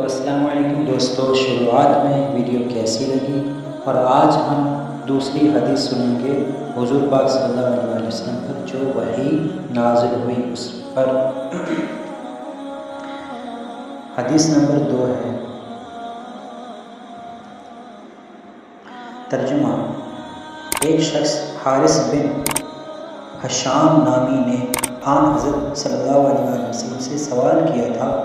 تو السلام علیکم دوستو، شروعات میں ویڈیو کیسی لگی؟ اور آج ہم دوسری حدیث سنیں گے حضور پاک صلی اللہ علیہ وسلم پر جو وحی نازل ہوئی اس پر۔ حدیث نمبر 2 ہے۔ ترجمہ: ایک شخص حارث بن حشام نامی نے آن حضرت صلی اللہ علیہ وسلم سے سوال کیا تھا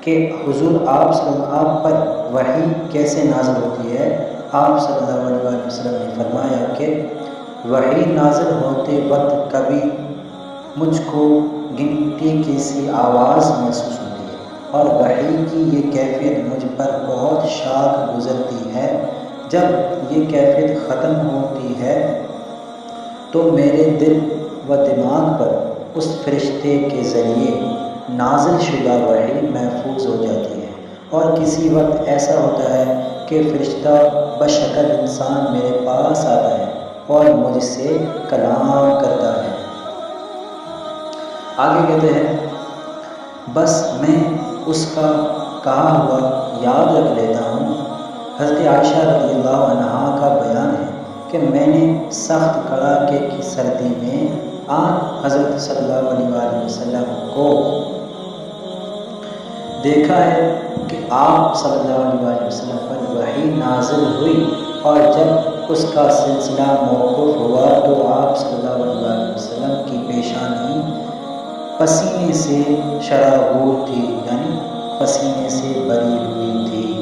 کہ حضور آپ پر وحی کیسے نازل ہوتی ہے؟ آپ صلی اللہ علیہ وسلم نے فرمایا کہ وحی نازل ہوتے وقت کبھی مجھ کو گھنٹی کی سی آواز محسوس ہوتی ہے اور وحی کی یہ کیفیت مجھ پر بہت شاق گزرتی ہے۔ جب یہ کیفیت ختم ہوتی ہے تو میرے دل و دماغ پر اس فرشتے کے ذریعے نازل شدہ وحی محفوظ ہو جاتی ہے، اور کسی وقت ایسا ہوتا ہے کہ فرشتہ بشکل انسان میرے پاس آتا ہے اور مجھ سے کلام کرتا ہے۔ آگے کہتے ہیں، بس میں اس کا کہا ہوا یاد رکھ لیتا ہوں۔ حضرت عائشہ رضی اللہ عنہا کا بیان ہے کہ میں نے سخت کڑاکے کی سردی میں آن حضرت صلی اللہ علیہ وسلم کو دیکھا ہے کہ آپ صلی اللہ علیہ وسلم پر وحی نازل ہوئی، اور جب اس کا سلسلہ موقوف ہوا تو آپ صلی اللہ علیہ وسلم کی پیشانی پسینے سے شرابور تھی، یعنی پسینے سے بھری ہوئی تھی۔